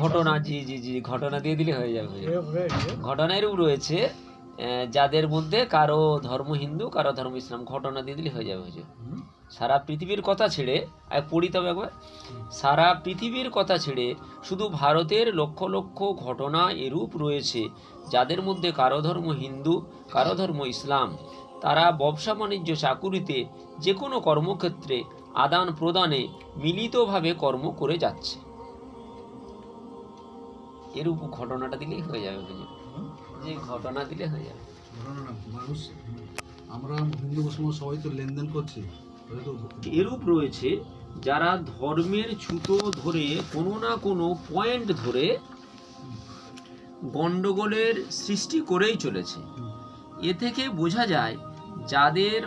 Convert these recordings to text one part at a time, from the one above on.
ঘটনা, জি জি জি, ঘটনা দিয়ে দিলে হয়ে যাবে। ঘটনার রূপ রয়েছে, যাদের মধ্যে কারো ধর্ম হিন্দু, কারো ধর্ম ইসলাম, ঘটনা দিয়ে দিলে হয়ে যাবে। সারা পৃথিবীর কথা ছেড়ে, পড়ি তবে একবার, সারা পৃথিবীর কথা ছেড়ে শুধু ভারতের লক্ষ লক্ষ ঘটনা এরূপ রয়েছে, যাদের মধ্যে কারো ধর্ম হিন্দু, কারো ধর্ম ইসলাম, তারা ব্যবসা বাণিজ্য, চাকুরিতে, যে কোনো কর্মক্ষেত্রে আদান প্রদানে মিলিতভাবে কর্ম করে যাচ্ছে। এরূপ ঘটনাটা দিলেই হয়ে যাবে, যে ঘটনা দিলে হয়ে যাবে। মানুষ, আমরা হিন্দু মুসলমান সবাই তো লেনদেন করছি। এরূপ রয়েছে যারা ধর্মের ছুতো ধরে কোনো না কোনো পয়েন্ট ধরে গন্ডগোলের সৃষ্টি করেই চলেছে। এ থেকে বোঝা যায় যাদের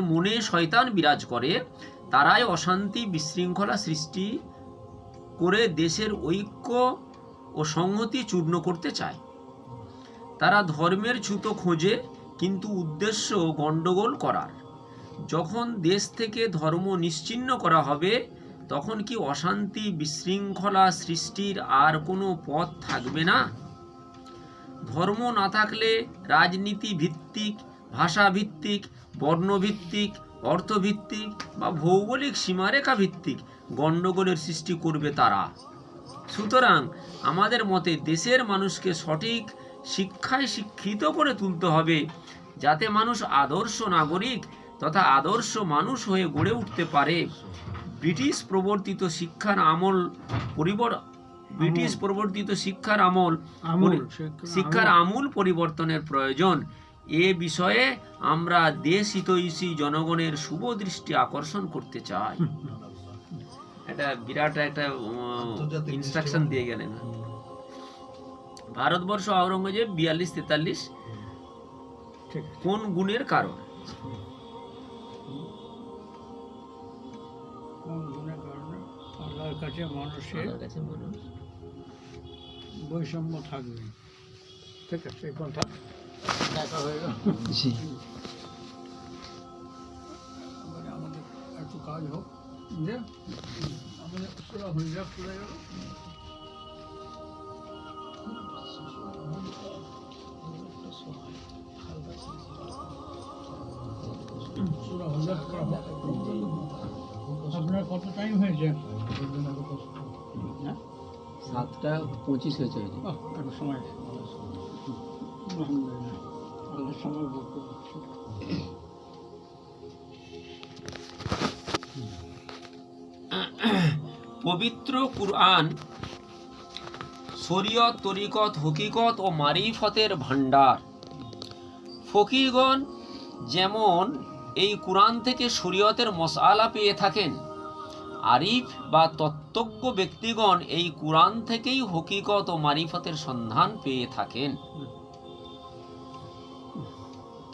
মনে শয়তান বিরাজ করে, তারাই অশান্তি বিশৃঙ্খলা সৃষ্টি করে দেশের ঐক্য ও সংহতি চূর্ণ করতে চায়। তারা ধর্মের ছুতো খোঁজে, কিন্তু উদ্দেশ্য গন্ডগোল করার। যখন দেশ থেকে ধর্ম নিশ্চিহ্ন করা হবে, তখন কি অশান্তি বিশৃঙ্খলা সৃষ্টির আর কোনো পথ থাকবে না? ধর্ম না থাকলে রাজনীতি ভিত্তিক, ভাষা ভিত্তিক, বর্ণভিত্তিক, অর্থভিত্তিক বা ভৌগোলিক সীমারেখা ভিত্তিক গন্ডগোলের সৃষ্টি করবে তারা। সুতরাং আমাদের মতে দেশের মানুষকে সঠিক শিক্ষায় শিক্ষিত করে তুলতে হবে, যাতে মানুষ আদর্শ নাগরিক তথা আদর্শ মানুষ হয়ে গড়ে উঠতে পারে। ব্রিটিশ প্রবর্তিত শিক্ষার আমূল পরিবর্তনের প্রয়োজন। এ বিষয়ে আমরা দেশ হিতৈষী জনগণের শুভ দৃষ্টি আকর্ষণ করতে চাই। এটা বিরাট একটা ইনস্ট্রাকশন দিয়ে গেলেন। ভারতবর্ষ আওরঙ্গজেব 42-43 কোন গুণের কারণ? আল্লাহর কাছে মানুষের বৈষম্য থাকবে। ঠিক আছে, এই কথা দেখা হয়ে গেল। আমাদের একটু কাজ হোক, যে আমাদের পুরো হয়ে যাক, পুরো গেল। আপনার কত টাইম হয়েছে? 7:25 হয়েছে। একটু সময়, সময় ভোগ করছি। পবিত্র কুরআন শরীয়ত, তরিকত, হকিকত ও মারিফতের ভান্ডার। ফকিরগণ যেমন এই কুরআন থেকে শরীয়তের মশআলা পেয়ে থাকেন, আরিফ বা তত্ত্বজ্ঞ ব্যক্তিগণ এই কুরআন থেকেই হকিকত ও মারিফতের সন্ধান পেয়ে থাকেন।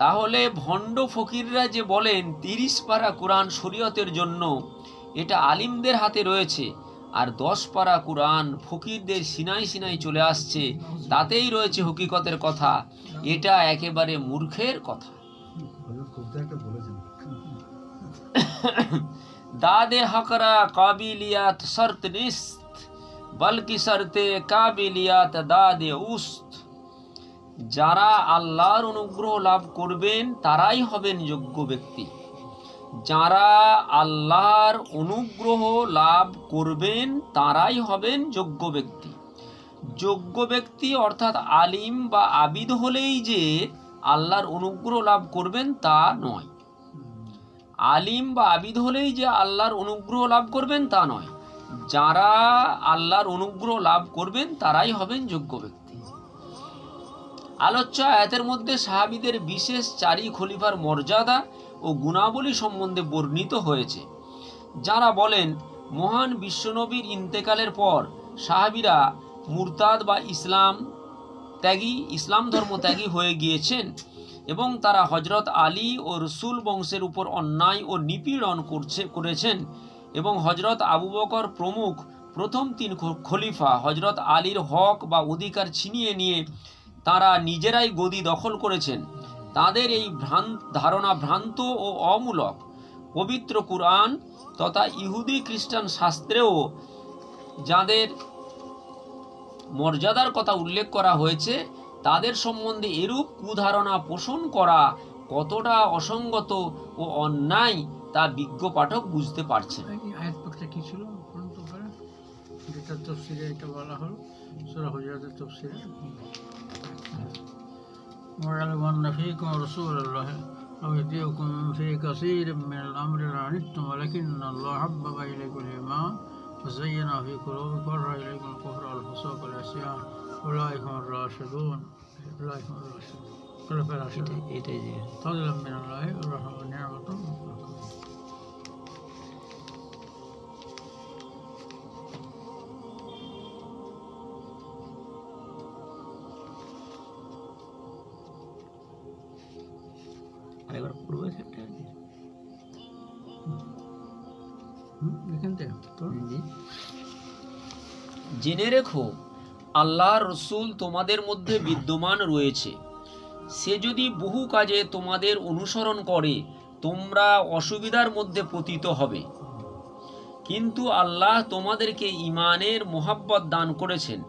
তাহলে ভণ্ড ফকিররা যে বলেন 30 পারা কুরআন শরীয়তের জন্য, এটা আলিমদের হাতে রয়েছে, আর 10 পারা কুরআন ফকিরদের সিনাই সিনাই চলে আসছে, তাতেই রয়েছে হকিকতের কথা, এটা একেবারে মূর্খের কথা। দাদে হকরা কাবিলিয়াত শর্ত নিস্ত, বলকি শর্তে কাবিলিয়াত দাদে উস্ত। যারা আল্লাহর অনুগ্রহ লাভ করবেন তারাই হবেন যোগ্য ব্যক্তি। যারা আল্লাহর অনুগ্রহ লাভ করবেন তারাই হবেন যোগ্য ব্যক্তি। যোগ্য ব্যক্তি অর্থাৎ আলিম বা আবিদ হলেই যে আল্লাহর অনুগ্রহ লাভ করবেন তা নয়। আলিম বা আবিদ হলেই যে আল্লাহর অনুগ্রহ লাভ করবেন তা নয়। যারা আল্লাহর অনুগ্রহ লাভ করবেন তারাই হবেন যোগ্য ব্যক্তি। আলোচ্য আয়াতের মধ্যে সাহাবীদের বিশেষ 4 খলিফার মর্যাদা ও গুণাবলী সম্বন্ধে বর্ণিত হয়েছে। যারা বলেন মহান বিশ্বনবীর ইন্তেকালের পর সাহাবীরা মুরতাদ বা ইসলাম ধর্ম ত্যাগী হয়ে গিয়েছেন এবং তারা হযরত আলী ও রসুল বংশের উপর অন্যায় ও নিপীড়ন করেছেন, এবং হযরত আবু বকর প্রমুখ প্রথম 3 খলিফা হযরত আলীর হক বা অধিকার ছিনিয়ে নিয়ে তারা নিজেরাই গদি দখল করেছেন। তাদের এই ধারণা ভ্রান্ত ও অমূলক। পবিত্র কুরআন তথা ইহুদি খ্রিস্টান শাস্ত্রেও যাদের মর্যাদার কথা উল্লেখ করা হয়েছে তাদের সম্বন্ধে এরূপ কুধারণা পোষণ করা কতটা অসঙ্গত ও অন্যায় তা বিজ্ঞ পাঠক বুঝতে পারছেন। এই আয়াত পাকটা কি ছিল বলুন তো পরে, যেটা তফসিরে এটা বলা হলো সূরা হুজুরাতের তফসিরে, وَيَعْلَمُ أَنَّ فِيكُمْ رَسُولَ اللَّهِ لَوْ يُطِيعُكُمْ فِي كَثِيرٍ مِّنَ الْأَمْرِ لَعَنِتُّمْ وَلَكِنَّ اللَّهَ حَبَّبَ إِلَيْكُمُ الْإِيمَانَ وَزَيَّنَهُ فِي قُلُوبِكُمْ وَكَرَّهَ إِلَيْكُمُ الْكُفْرَ وَالْفُسُوقَ وَالْعِصْيَانَ أُولَٰئِكَ هُمُ الرَّاشِدُونَ خلفاء الراشدون এটাই যে فضلا من الله ورحمة ونعمة আরেকবার পূর্বে থেকে এখান থেকে জেনে রেখো আল্লাহর রসূল তোমাদের মধ্যে বিদ্যমান রয়েছে। সে যদি বহু কাজে তোমাদের অনুসরণ করে তোমরা অসুবিধার মধ্যে পতিত হবে, কিন্তু আল্লাহ তোমাদেরকে ঈমানের মোহাব্বত দান করেছেন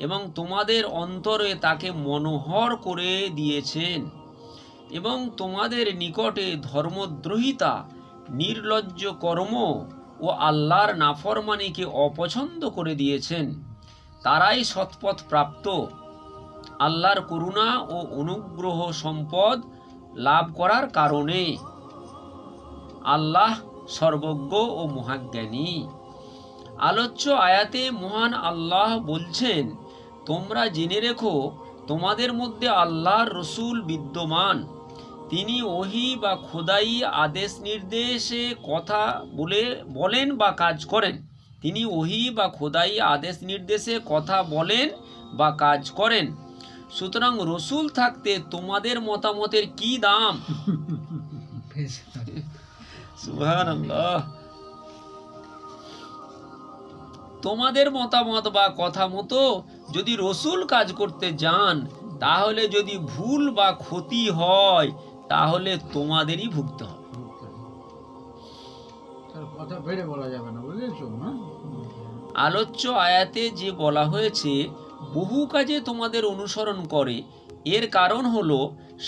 এবং তোমাদের অন্তরে তাকে মনোহর করে দিয়েছেন এবং তোমাদের নিকটে ধর্মদ্রোহিতা, নির্লজ্জ কর্ম ও আল্লাহর নাফরমানিকে অপছন্দ করে দিয়েছেন। তারাই সৎপথ প্রাপ্ত। আল্লাহর করুণা ও অনুগ্রহ সম্পদ লাভ করার কারণে। আল্লাহ সর্বজ্ঞ ও মহাজ্ঞানী। আলোচ্য আয়াতে মহান আল্লাহ বলছেন, তোমরা জেনে রেখো তোমাদের মধ্যে আল্লাহর রসূল বিদ্যমান। তিনি ওহী বা খোদাই আদেশ নির্দেশে কথা বলেন বা কাজ করেন। তিনি ওহী বা খোদাই আদেশ নির্দেশে কথা বলেন বা কাজ করেন। সুতরাং রসূল থাকতে তোমাদের মতামতের কি দাম? সুবহানাল্লাহ। তোমাদের মতামত বা কথা মতো যদি রসূল কাজ করতে যান, তাহলে যদি ভুল বা ক্ষতি হয় তাহলে তোমাদেরই ভুগতে হবে। কথা বেড়ে বলা যাবে না, বুঝেছো না? আলোচ্য আয়াতে যে বলা হয়েছে বহু কাজে তোমাদের অনুসরণ করে, এর কারণ হলো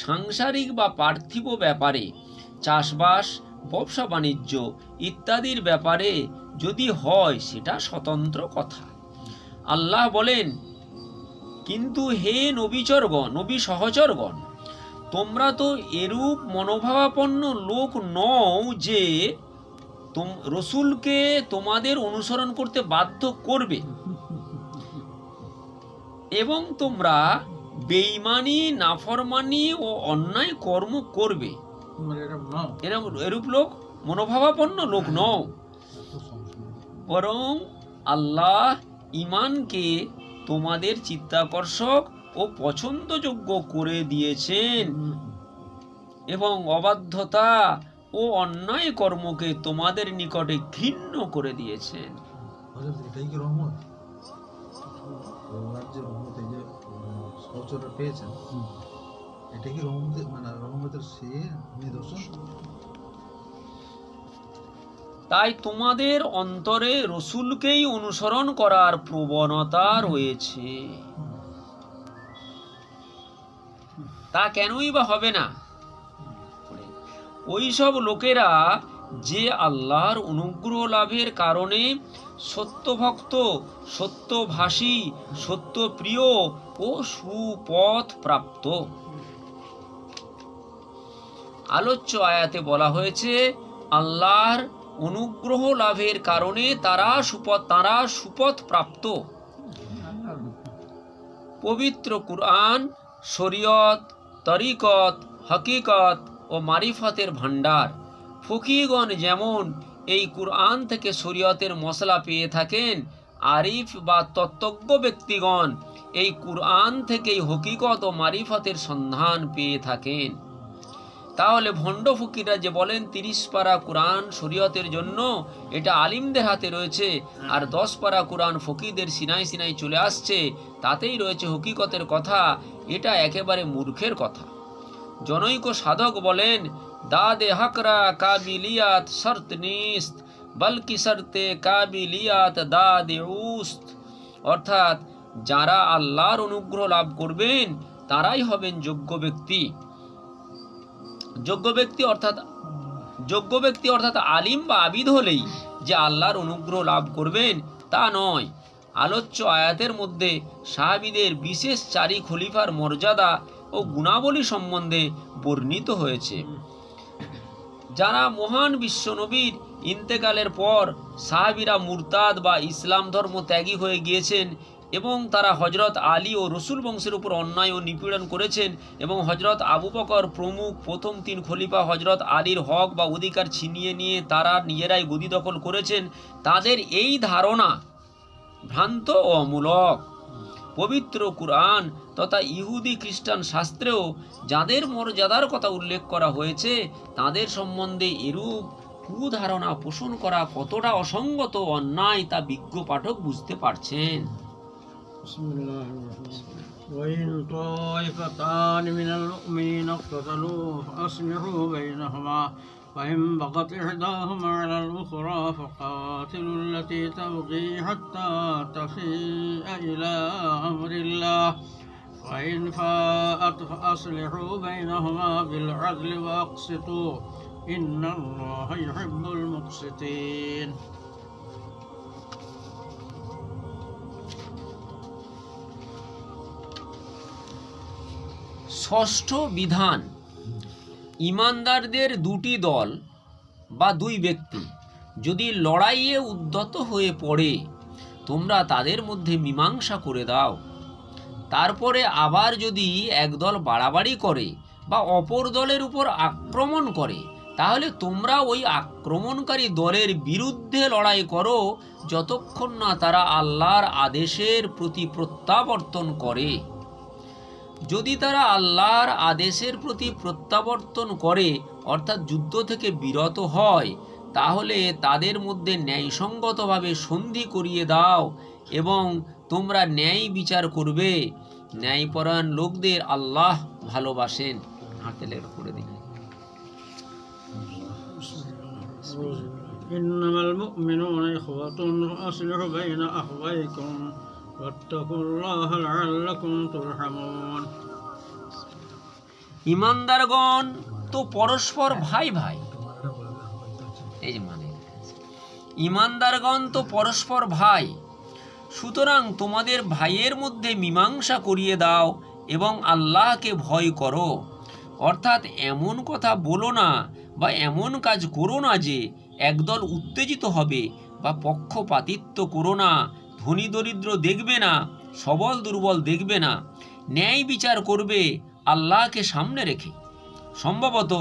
সাংসারিক বা পার্থিব ব্যাপারে, চাষবাস, ব্যবসা বাণিজ্য ইত্যাদির ব্যাপারে যদি হয় সেটা স্বতন্ত্র কথা। আল্লাহ বলেন, কিন্তু হে নবী সহচরগণ, তোমরা তো এরূপ মনোভাবাপন্ন লোক নও যে রসূলকে তোমাদের অনুসরণ করতে বাধ্য করবে এবং তোমরা বেঈমানি, নাফরমানি ও অন্যায় কর্ম করবে। এরূপ লোক মনোভাবাপন্ন লোক নও, বরং আল্লাহ ঈমানকে তোমাদের চিত্তাকর্ষক ও পছন্দযোগ্য করে দিয়েছেন এবং অবাধ্যতা ও অন্যায় কর্মকে তোমাদের নিকটে ঘৃণ্য করে দিয়েছেন। এটাই কি রহমত? যে রহমত, এই যে সহচররা পেয়েছেন, এটা কি রহমতের সে নিদর্শন? তাই তোমাদের অন্তরে রসূলকেই অনুসরণ করার প্রবণতা রয়েছে। তা কেনই বা হবে না? ওইসব লোকেরা যে আল্লাহর অনুগ্রহ লাভের কারণে সত্যভক্ত, সত্যভাষী, সত্যপ্রিয় ও সুপথ প্রাপ্ত। আলোচ্য আয়াতে বলা হয়েছে আল্লাহর অনুগ্রহ লাভের কারণে তারা সুপথ প্রাপ্ত। পবিত্র কুরআন শরীয়ত, তরিকত, হকিকত ও মারিফতের ভান্ডার। ফকিহগণ যেমন এই কুরআন থেকে শরীয়তের মশলা পেয়ে থাকেন, আরিফ বা তত্ত্বজ্ঞ ব্যক্তিগণ এই কুরআন থেকেই হকিকত ও মারিফতের সন্ধান পেয়ে থাকেন। তাহলে ভণ্ড ফকিররা যে বলেন 30 পারা কুরআন শরীয়তের জন্য, এটা আলিমদের হাতে রয়েছে, আর 10 পারা কুরআন ফকিরদের সিনাই সিনাই চলে আসছে, তাতেই রয়েছে হকিকতের কথা, এটা একেবারে মূর্খের কথা। জনৈক সাধক বলেন, দাদে হকরা কাবিলিয়াত শর্ত নিস্ত বলকি শর্তে কাবিলিয়াত দাদে উস্ত। অর্থাৎ যারা আল্লাহর অনুগ্রহ লাভ করবেন তারাই হবেন যোগ্য ব্যক্তি। যোগ্য ব্যক্তি অর্থাৎ আলিম বা আবিদ হলেই যে আল্লাহর অনুগ্রহ লাভ করবেন তা নয়। আলোচ্য আয়াতের মধ্যে সাহাবীদের বিশেষ 4 খলিফার মর্যাদা ও গুণাবলী সম্বন্ধে বর্ণিত হয়েছে। যারা মহান বিশ্বনবীর ইন্তেকালের পর সাহাবীরা মুরতাদ বা ইসলাম ধর্ম ত্যাগী হয়ে গিয়েছেন এবং তারা হজরত আলী ও রসুল বংশের উপর অন্যায় ও নিপীড়ন করেছেন এবং হজরত আবু বকর প্রমুখ প্রথম 3 খলিফা হজরত আলীর হক বা অধিকার ছিনিয়ে নিয়ে তারা নিজেরাই গদি দখল করেছেন, তাদের এই ধারণা ভ্রান্ত ও অমূলক। পবিত্র কুরআন তথা ইহুদি খ্রিস্টান শাস্ত্রেও যাদের মর্যাদার কথা উল্লেখ করা হয়েছে তাদের সম্বন্ধে এরূপ কুধারণা পোষণ করা কতটা অসঙ্গত ও অন্যায় তা বিজ্ঞ পাঠক বুঝতে পারছেন। وإن طائفتان من المؤمنين اقتتلوا فأصلحوا بينهما فإن بغت إحداهما على الأخرى فقاتلوا التي تبغي حتى تفيء إلى أمر الله فإن فاءت فأصلحوا بينهما بالعدل وأقسطوا إن الله يحب المقسطين। ষষ্ঠ বিধান, ঈমানদারদের 2টি দল বা 2 ব্যক্তি যদি লড়াইয়ে উদ্যত হয়ে পড়ে তোমরা তাদের মধ্যে মীমাংসা করে দাও। তারপরে আবার যদি এক দল বাড়াবাড়ি করে বা অপর দলের উপর আক্রমণ করে তাহলে তোমরা ওই আক্রমণকারী দলের বিরুদ্ধে লড়াই করো যতক্ষণ না তারা আল্লাহর আদেশের প্রতি প্রত্যাবর্তন করে। যদি তারা আল্লাহর আদেশের প্রতি প্রত্যাবর্তন করে অর্থাৎ যুদ্ধ থেকে বিরত হয় তাহলে তাদের মধ্যে ন্যায়সঙ্গতভাবে সন্ধি করিয়ে দাও এবং তোমরা ন্যায় বিচার করবে। ন্যায়পরায়ণ লোকদের আল্লাহ ভালোবাসেন। হাতে লেখা করে দিন। إنما المؤمنون إخوة فأصلحوا بين أخويكم واتقوا الله لعلكم ترحمون। ঈমানদারগণ তো পরস্পর ভাই ভাই। এই যে মানে ঈমানদারগণ তো পরস্পর ভাই, সুতরাং তোমাদের ভাইয়ের মধ্যে মীমাংসা করিয়ে দাও এবং আল্লাহকে ভয় করো। অর্থাৎ এমন কথা বলো না বা এমন কাজ করো না যে একদল উত্তেজিত হবে বা পক্ষপাতিত্ব করো না। ধনী দরিদ্র দেখবে না, সবল দুর্বল দেখবে না। ন্যায় বিচার করবে আল্লাহকে সামনে রেখে। সম্ভবত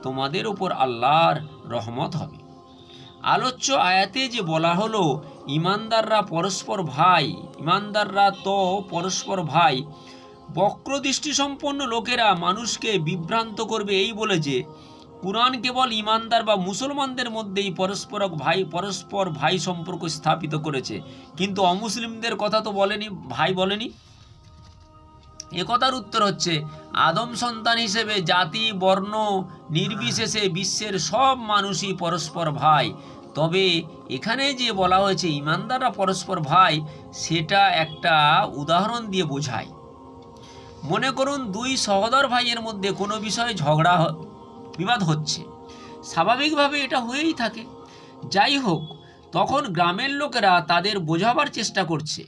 তোমাদের উপর আল্লাহর রহমত হবে। আলোচ্য আয়াতে যে বলা হলো ঈমানদাররা পরস্পর ভাই, ঈমানদাররা তো পরস্পর ভাই, বক্রদৃষ্টি সম্পন্ন লোকেরা মানুষকে বিভ্রান্ত করবে এই বলে যে কুরআন কেবল ঈমানদার বা মুসলমানদের মধ্যেই পরস্পর ভাই সম্পর্ক স্থাপিত করেছে, কিন্তু অমুসলিমদের কথা তো বলেনি, ভাই বলেনি। একথার উত্তর হচ্ছে আদম সন্তান হিসেবে জাতি বর্ণ নির্বিশেষে বিশ্বের সব মানুষই পরস্পর ভাই। তবে এখানে যে বলা হয়েছে ঈমানদাররা পরস্পর ভাই, সেটা একটা উদাহরণ দিয়ে বোঝায়। মনে করুন 2 সহোদর ভাইয়ের মধ্যে কোনো বিষয়ে ঝগড়া বিবাদ হচ্ছে, স্বাভাবিকভাবে এটা হয়েই থাকে। যাই হোক, তখন গ্রামের লোকেরা তাদের বোঝাবার চেষ্টা করছে।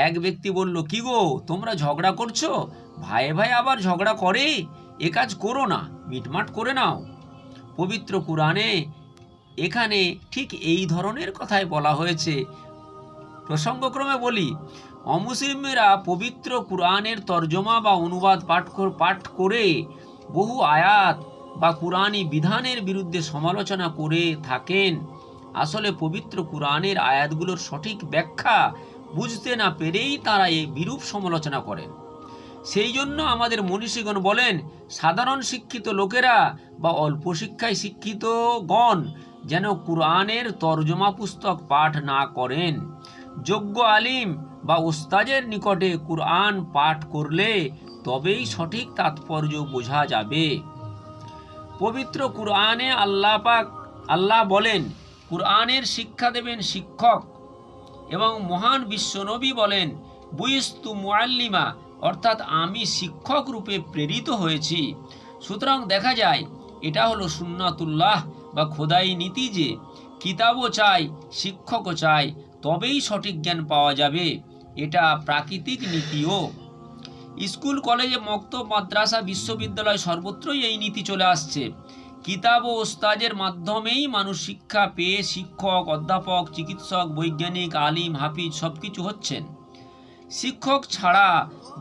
এক ব্যক্তি বলল, কি গো তোমরা ঝগড়া করছো? ভাই ভাই আবার ঝগড়া করে? এ কাজ করো না, মিটমাট করে নাও। পবিত্র কুরআনে এখানে ঠিক এই ধরনের কথাই বলা হয়েছে। প্রসঙ্গক্রমে বলি, অমুসলিমরা পবিত্র কুরআনের তর্জমা বা অনুবাদ পাঠ করে বহু আয়াত বা কুরআনি বিধানের বিরুদ্ধে সমালোচনা করে থাকেন। আসলে পবিত্র কুরআনের আয়াতগুলোর সঠিক ব্যাখ্যা বুঝতে না পেরেই তারা এই বিরূপ সমালোচনা করেন। সেই জন্য আমাদের মনীষীগণ বলেন, সাধারণ শিক্ষিত লোকেরা বা অল্প শিক্ষায় শিক্ষিতগণ যেন কুরআনের তর্জমা পুস্তক পাঠ না করেন। যোগ্য আলিম বা ওস্তাদের নিকটে কুরআন পাঠ করলে তবেই সঠিক তাৎপর্য বোঝা যাবে। পবিত্র কুরআনে আল্লাহ বলেন, কুরআনের শিক্ষা দেবেন শিক্ষক, এবং মহান বিশ্বনবী বলেন, বুইস্তু মুআল্লিমা, অর্থাৎ আমি শিক্ষক রূপে প্রেরিত হয়েছি। সুতরাং দেখা যায় এটা হলো সুন্নাতুল্লাহ বা খোদাই নীতি যে কিতাবও চাই, শিক্ষকও চাই, তবেই সঠিক জ্ঞান পাওয়া যাবে। এটা প্রাকৃতিক নীতিও। স্কুল, কলেজে, মক্তব, মাদ্রাসা, বিশ্ববিদ্যালয় সর্বত্রই এই নীতি চলে আসছে। কিতাব ও ওস্তাদের মাধ্যমেই মানুষ শিক্ষা পেয়ে শিক্ষক, অধ্যাপক, চিকিৎসক, বৈজ্ঞানিক, আলিম, হাফিজ সব কিছু হচ্ছেন। শিক্ষক ছাড়া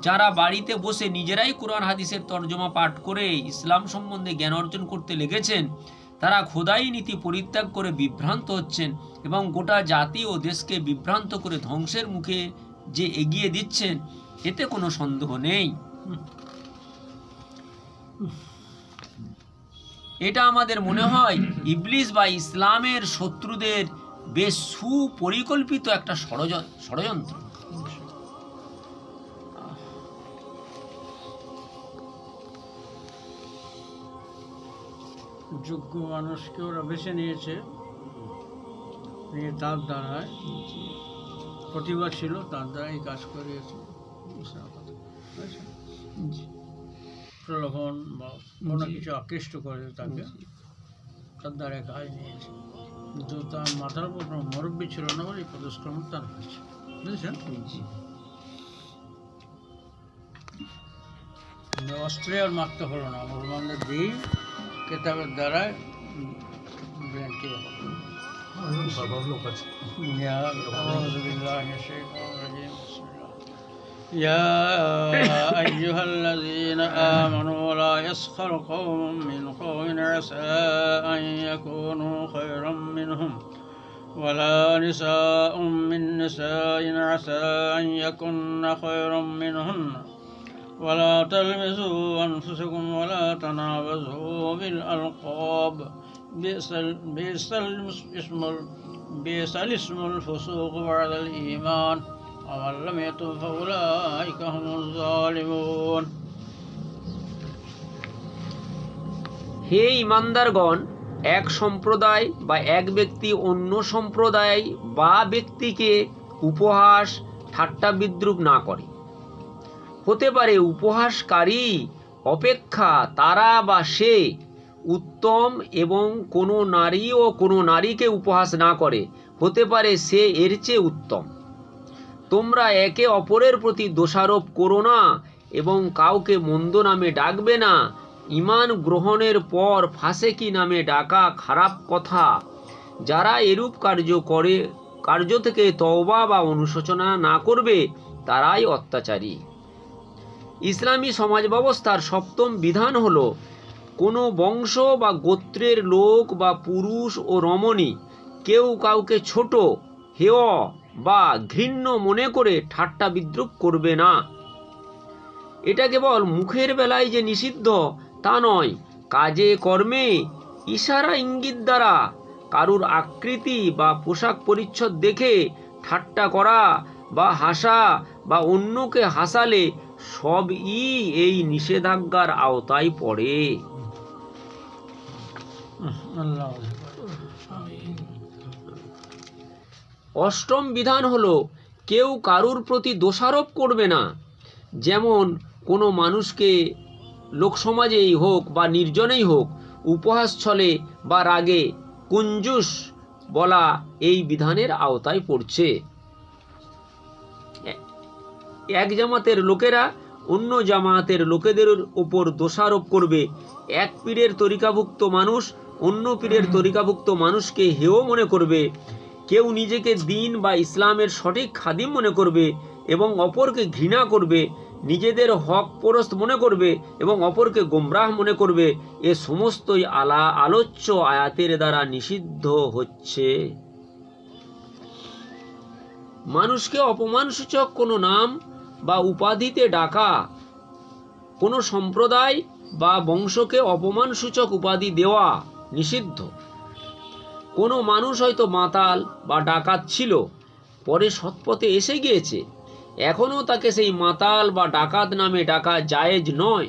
যারা বাড়িতে বসে নিজেরাই কোরআন হাদিসের তর্জমা পাঠ করে ইসলাম সম্বন্ধে জ্ঞান অর্জন করতে লেগেছেন, তারা খোদাই নীতি পরিত্যাগ করে বিভ্রান্ত হচ্ছেন এবং গোটা জাতি ও দেশকে বিভ্রান্ত করে ধ্বংসের মুখে যে এগিয়ে দিচ্ছেন, এতে কোনো সন্দেহ নেই। এটা আমাদের মনে হয় ইবলিস বা ইসলামের শত্রুদের বেশ সুপরিকল্পিত একটা ষড়যন্ত্র। যোগ্য মানুষকে ওরা বেছে নিয়েছে, নিয়ে তার দ্বারায় প্রতিভা ছিল, তার দ্বারাই কাজ করিয়েছে। প্রলোভন বা কোনো কিছু আকৃষ্ট করে তাকে, তার দ্বারা কাজ নিয়েছে। কিন্তু তার মাথার উপর কোনো মুরব্বী ছিল না বলে এই পদস্ক্রম তার হয়েছে, বুঝেছেন? অস্ত্রে আর মারতে হলো না, মুসলমানদের দিই কেতাবের দ্বারা ব্রেনকে স্বভাব লোক আছে। يا أيها الذين آمنوا لا يسخر قوم من قوم عسى أن يكونوا خيرا منهم ولا نساء من نساء عسى أن يكن خيرا منهن ولا تلمزوا أنفسكم ولا تنابزوا بالألقاب بئس الاسم الفسوق بعد الإيمان ومن لم يتب فأولئك هم الظالمون। হে ঈমানদারগণ, এক সম্প্রদায় বা এক ব্যক্তি অন্য সম্প্রদায় বা ব্যক্তিকে উপহাস, ঠাট্টা, বিদ্রূপ না করে। হতে পারে উপহাসকারী অপেক্ষা তারা বা সে উত্তম, এবং কোনো নারী ও কোনো নারীকে উপহাস না করে, হতে পারে সে এর চেয়ে উত্তম। তোমরা একে অপরের প্রতি দোষারোপ করো না এবং কাউকে মন্দ নামে ডাকবে না। ঈমান গ্রহণের পর ফাসেকি নামে ডাকা খারাপ কথা। যারা এরূপ কার্য থেকে তওবা বা অনুশোচনা না করবে, তারাই অত্যাচারী। ইসলামী সমাজ ব্যবস্থার সপ্তম বিধান হলো, কোনো বংশ বা গোত্রের লোক বা পুরুষ ও রমণী কেউ কাউকে ছোট, হেয় বা ঘৃণ্য মনে করে ঠাট্টা বিদ্রূপ করবে না। এটা কেবল মুখের বেলায় যে নিষিদ্ধ তা নয়, কাজে কর্মে, ইশারা ইঙ্গিত দ্বারা কারুর আকৃতি বা পোশাক পরিচ্ছদ দেখে ঠাট্টা করা বা হাসা বা অন্যকে হাসালে সবই এই নিষেধাজ্ঞার আওতায় পড়ে। অষ্টম বিধান হলো, কেউ কারুর প্রতি দোষারোপ করবে না। যেমন কোনো মানুষকে লোকসমাজেই হোক বা নির্জনেই হোক উপহাস ছলে বা রাগে কুঞ্জুস বলা এই বিধানের আওতায় পড়ছে। এক জামাতের লোকেরা অন্য জামাতের লোকেদের ওপর দোষারোপ করবে। এক পীরের তরিকাভুক্ত মানুষ অন্য পীরের তরিকাভুক্ত মানুষকে হেয় মনে করবে। কেউ নিজেকে দ্বীন বা ইসলামের সঠিক খাদিম মনে করবে এবং অপরকে ঘৃণা করবে। নিজেদের হক পরস্ত মনে করবে এবং অপরকে গোমরাহ মনে করবে। এ সমস্তই আলোচ্য আয়াতের দ্বারা নিষিদ্ধ হচ্ছে। মানুষকে অপমানসূচক কোনো নাম বা উপাধিতে ডাকা, কোনো সম্প্রদায় বা বংশকে অপমানসূচক উপাধি দেওয়া নিষিদ্ধ। কোনো মানুষ হয়তো মাতাল বা ডাকাত ছিল, পরে সৎপথে এসে গিয়েছে, এখনও তাকে সেই মাতাল বা ডাকাত নামে ডাকা জায়েজ নয়।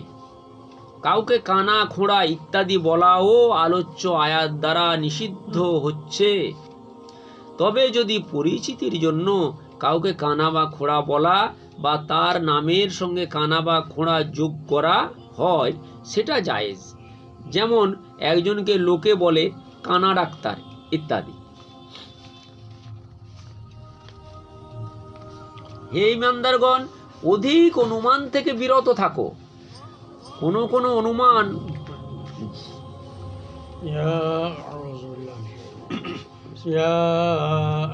কাউকে কানা খোঁড়া ইত্যাদি বলাও আলোচ্য আয়াত দ্বারা নিষিদ্ধ হচ্ছে। তবে যদি পরিচিতির জন্য কাউকে কানা বা খোঁড়া বলা বা তার নামের সঙ্গে কানা বা খোঁড়া যোগ করা হয় সেটা জায়েজ। যেমন একজনকে লোকে বলে কানা ডাক্তার ইত্যাদি। হে ইমানদারগণ, অধিক অনুমান থেকে বিরত থাকো। কোনো অনুমান يا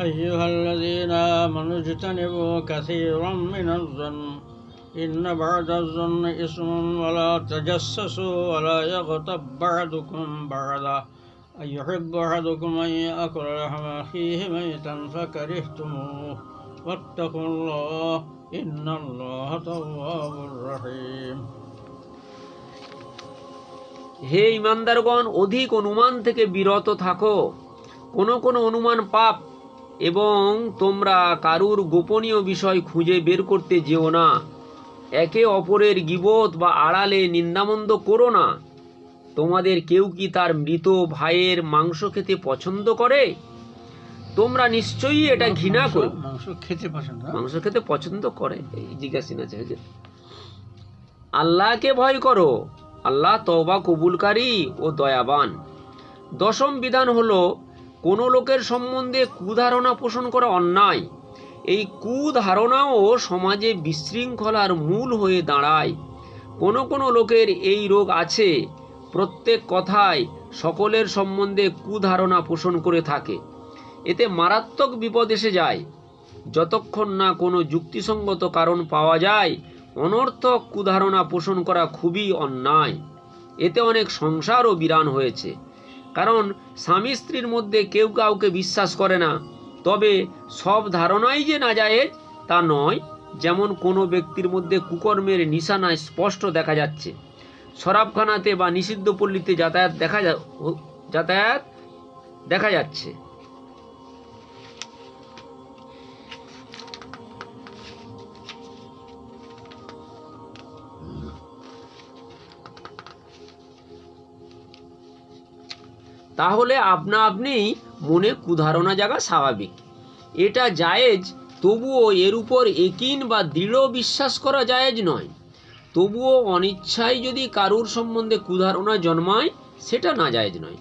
أيها الذين آمنوا اجتنبوا كثيرا من الظن إن بعض الظن إثم ولا تجسسوا ولا يغتب بعضكم بعضا أيحب أحدكم أن يأكل لحم أخيه ميتا فكرهتموه واتقوا الله إن الله تواب رحيم। হে ইমানদারগণ, অধিক অনুমান থেকে বিরত থাকো। কোনো অনুমান পাপ, এবং তোমরা কারুর গোপনীয় বিষয় খুঁজে বের করতে যেও না। একে অপরের গীবত বা আড়ালে নিন্দামন্দ করো না। তোমাদের কেউ কি তার মৃত ভাইয়ের মাংস খেতে পছন্দ করে? তোমরা নিশ্চয়ই এটা ঘৃণা করো। মাংস খেতে পছন্দ করে জিজ্ঞাসা না চাই। আল্লাহকে ভয় করো, আল্লাহ তওবা কবুলকারী ও দয়াবান। দশম বিধান হলো কোনো লোকের সম্বন্ধে কুধারণা পোষণ করা অন্যায়। এই কুধারণাও সমাজে বিশৃঙ্খলার মূল হয়ে দাঁড়ায়। কোনো লোকের এই রোগ আছে, প্রত্যেক কথায় সকলের সম্বন্ধে কুধারণা পোষণ করে থাকে। এতে মারাত্মক বিপদ এসে যায়। যতক্ষণ না কোনো যুক্তিসঙ্গত কারণ পাওয়া যায়, অনর্থক কুধারণা পোষণ করা খুবই অন্যায়। এতে অনেক সংসারও বিরান হয়েছে। কারণ স্বামী স্ত্রীর মধ্যে কেউ কাউকে বিশ্বাস করে না। তবে সব ধারণাই যে নাজায়েজ তা নয়। যেমন কোনো ব্যক্তির মধ্যে কুকর্মের নিশানা স্পষ্ট দেখা যাচ্ছে, শরাবখানাতে বা নিষিদ্ধ পল্লীতে যাতায়াত দেখা যাচ্ছে। তাহলে আপনা আপনি মনে কুধারণা জাগা স্বাভাবিক। এটা জায়েজ, তবুও এর উপর একিন বা দৃঢ় বিশ্বাস করা জায়েজ নয়। তবুও অনিচ্ছায় যদি কারুর সম্বন্ধে কুধারণা জন্মায় সেটা না জায়েজ নয়।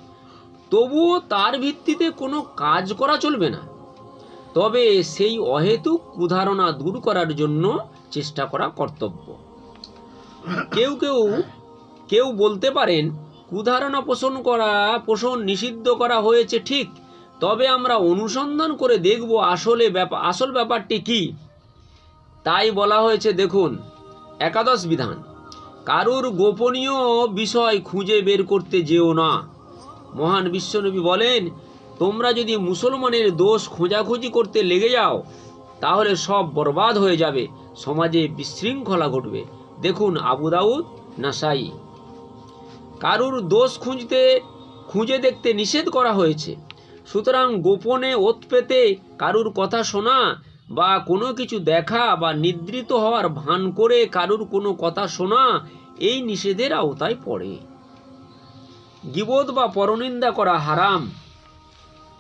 তবুও তার ভিত্তিতে কোনো কাজ করা চলবে না। তবে সেই অহেতুক কুধারণা দূর করার জন্য চেষ্টা করা কর্তব্য। কেউ বলতে পারেন কুধারণা পোষণ নিষিদ্ধ করা হয়েছে ঠিক, তবে আমরা অনুসন্ধান করে দেখব আসল ব্যাপারটি কি। তাই বলা হয়েছে, দেখুন একাদশ বিধান, কারুর গোপনীয় বিষয় খুঁজে বের করতে যেও না। মহান বিশ্বনবী বলেন, তোমরা যদি মুসলমানের দোষ খোঁজাখুঁজি করতে লেগে যাও তাহলে সব বরবাদ হয়ে যাবে, সমাজে বিশৃঙ্খলা ঘটবে। দেখুন আবু দাউদ, নাসাই। কারুর দোষ খুঁজে দেখতে নিষেধ করা হয়েছে। সুতরাং গোপনে ওত পেতে কারুর কথা শোনা বা কোনো কিছু দেখা বা নিদ্রিত হওয়ার ভান করে কারুর কোনো কথা শোনা এই নিষেধের আওতায় পড়ে। গীবত বা পরনিন্দা করা হারাম।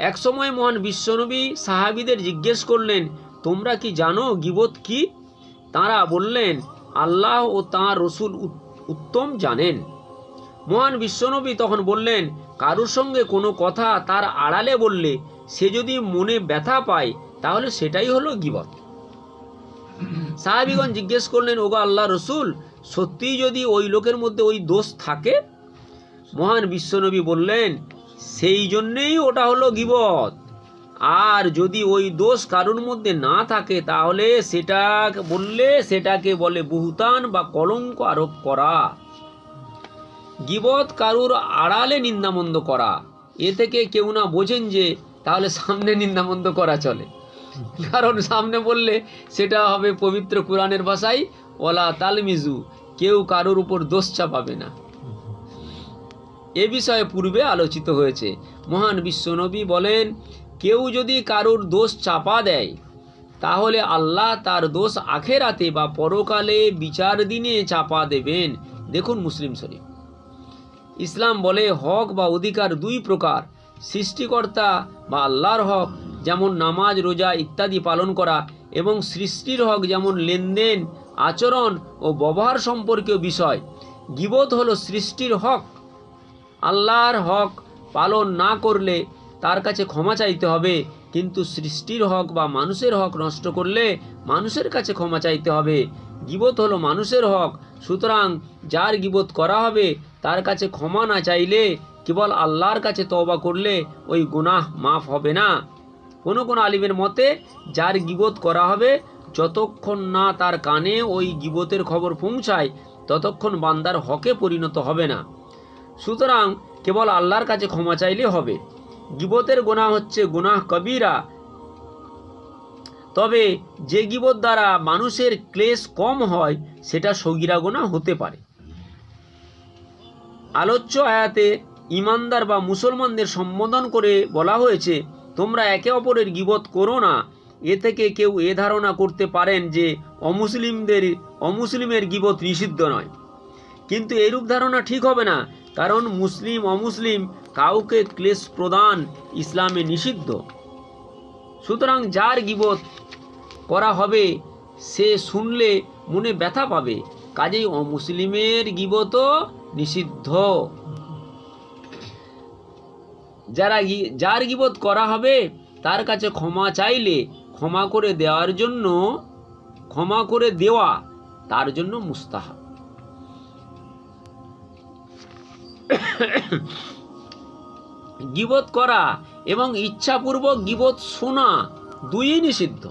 একসময় মহান বিশ্বনবী সাহাবীদের জিজ্ঞেস করলেন, তোমরা কি জানো গীবত কি? তাঁরা বললেন, আল্লাহ ও তাঁর রসূল উত্তম জানেন। মহান বিশ্বনবী তখন বললেন, কারুর সঙ্গে কোনো কথা তার আড়ালে বললে সে যদি মনে ব্যথা পায় তাহলে সেটাই হলো গীবত। সাহাবীগণ জিজ্ঞেস করলেন, ওগো আল্লাহ রসূল, সত্যিই যদি ওই লোকের মধ্যে ওই দোষ থাকে? মহান বিশ্বনবী বললেন, সেই জন্যেই ওটা হলো গীবত। আর যদি ওই দোষ কারুর মধ্যে না থাকে তাহলে সেটাকে বলে বুহতান বা কলঙ্ক আরোপ করা। গীবত কারুর আড়ালে নিন্দামন্দ করা। এ থেকে কেউ না বোঝেন যে তাহলে সামনে নিন্দামন্দ করা চলে, কারণ সামনে বললে সেটা হবে পবিত্র কোরআনের ভাষায় ওয়ালা তালমিজু, কেউ কারুর উপর দোষ চাপাবে না। এ বিষয়ে পূর্বে আলোচিত হয়েছে। মহান বিশ্বনবী বলেন, কেউ যদি কারুর দোষ চাপা দেয় তাহলে আল্লাহ তার দোষ আখেরাতে বা পরকালে বিচার দিনে চাপা দেবেন। দেখুন মুসলিম শরীফ। ইসলাম বলে হক বা অধিকার দুই প্রকার, সৃষ্টিকর্তা বা আল্লাহর হক যেমন নামাজ রোজা ইত্যাদি পালন করা, এবং সৃষ্টির হক যেমন লেনদেন আচরণ ও ব্যবহার সম্পর্কীয় বিষয়। গীবত হলো সৃষ্টির হক। আল্লাহর হক পালন না করলে তার কাছে ক্ষমা চাইতে হবে, কিন্তু সৃষ্টির হক বা মানুষের হক নষ্ট করলে মানুষের কাছে ক্ষমা চাইতে হবে। গীবত হলো মানুষের হক, সুতরাং যার গীবত করা হবে তার কাছে ক্ষমা না চাইলে, কেবল আল্লাহর কাছে তওবা করলে ওই গুনাহ মাফ হবে না। কোনো কোনো আলিমের মতে যার গীবত করা হবে যতক্ষণ না তার কানে ওই গীবতের খবর পৌঁছায় ততক্ষণ বান্দার হকে পরিণত হবে না, সুতরাং কেবল আল্লাহর কাছে ক্ষমা চাইলে হবে। গীবতের গুনাহ হচ্ছে গুনাহ কবিরা, তবে যে গীবত দ্বারা মানুষের ক্লেশ কম হয় সেটা সগীরা গুনাহ হতে পারে। আলোচ্য আয়াতে ইমানদার বা মুসলমানদের সম্বোধন করে বলা হয়েছে, তোমরা একে অপরের গীবত করো না। এ থেকে কেউ এ ধারণা করতে পারেন যে অমুসলিমের গীবত নিষিদ্ধ নয়, কিন্তু এরূপ ধারণা ঠিক হবে না, কারণ মুসলিম অমুসলিম কাউকে ক্লেশ প্রদান ইসলামে নিষিদ্ধ। সুতরাং যার গীবত করা হবে সে শুনলে মনে ব্যথা পাবে, কাজেই অমুসলিমের গীবতও নিষিদ্ধ। যার গীবত করা হবে তার কাছে ক্ষমা চাইলে ক্ষমা করে দেওয়া তার জন্য মুস্তাহাব। গীবত করা এবং ইচ্ছাপূর্বক গীবত শোনা দুই নিষিদ্ধ।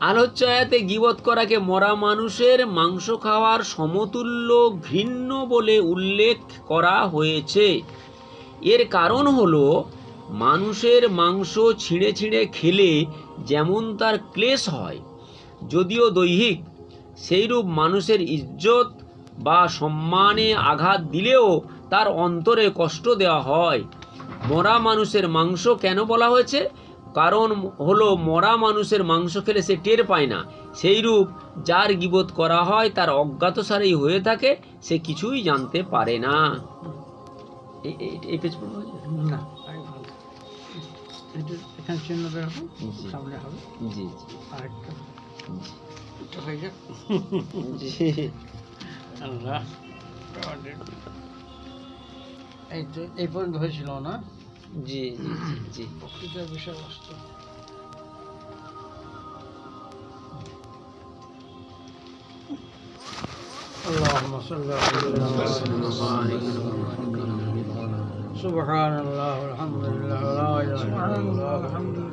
আলোচ্য আয়াতে গীবত করাকে মরা মানুষের মাংস খাওয়ার সমতুল্য ঘৃণ্য বলে উল্লেখ করা হয়েছে। এর কারণ হলো মানুষের মাংস ছিঁড়ে ছিঁড়ে খেলে যেমন তার ক্লেশ হয়, যদিও দৈহিক, সেইরূপ মানুষের ইজ্জত বা সম্মানে আঘাত দিলেও তার অন্তরে কষ্ট দেওয়া হয়। মরা মানুষের মাংস কেন বলা হয়েছে? কারণ হলো মরা মানুষের মাংস খেলে সে টের পায় না, সেইরূপ যার গীবত করা হয় তার অজ্ঞাতসারেই হয়ে থাকে, সে কিছুই জানতে পারে না। এই পেজ পড়বো না, এখানে চিহ্ন দেওয়া হবে, সামনে হবে। জি আরেকটা জি হয়ে যাক। জি আল্লাহ, এই পর্যন্ত হয়েছিল না? জি জি জি বক্তৃতার বিষয়বস্তু اللهم صل على سبحان الله والحمد لله ولا اله الا الله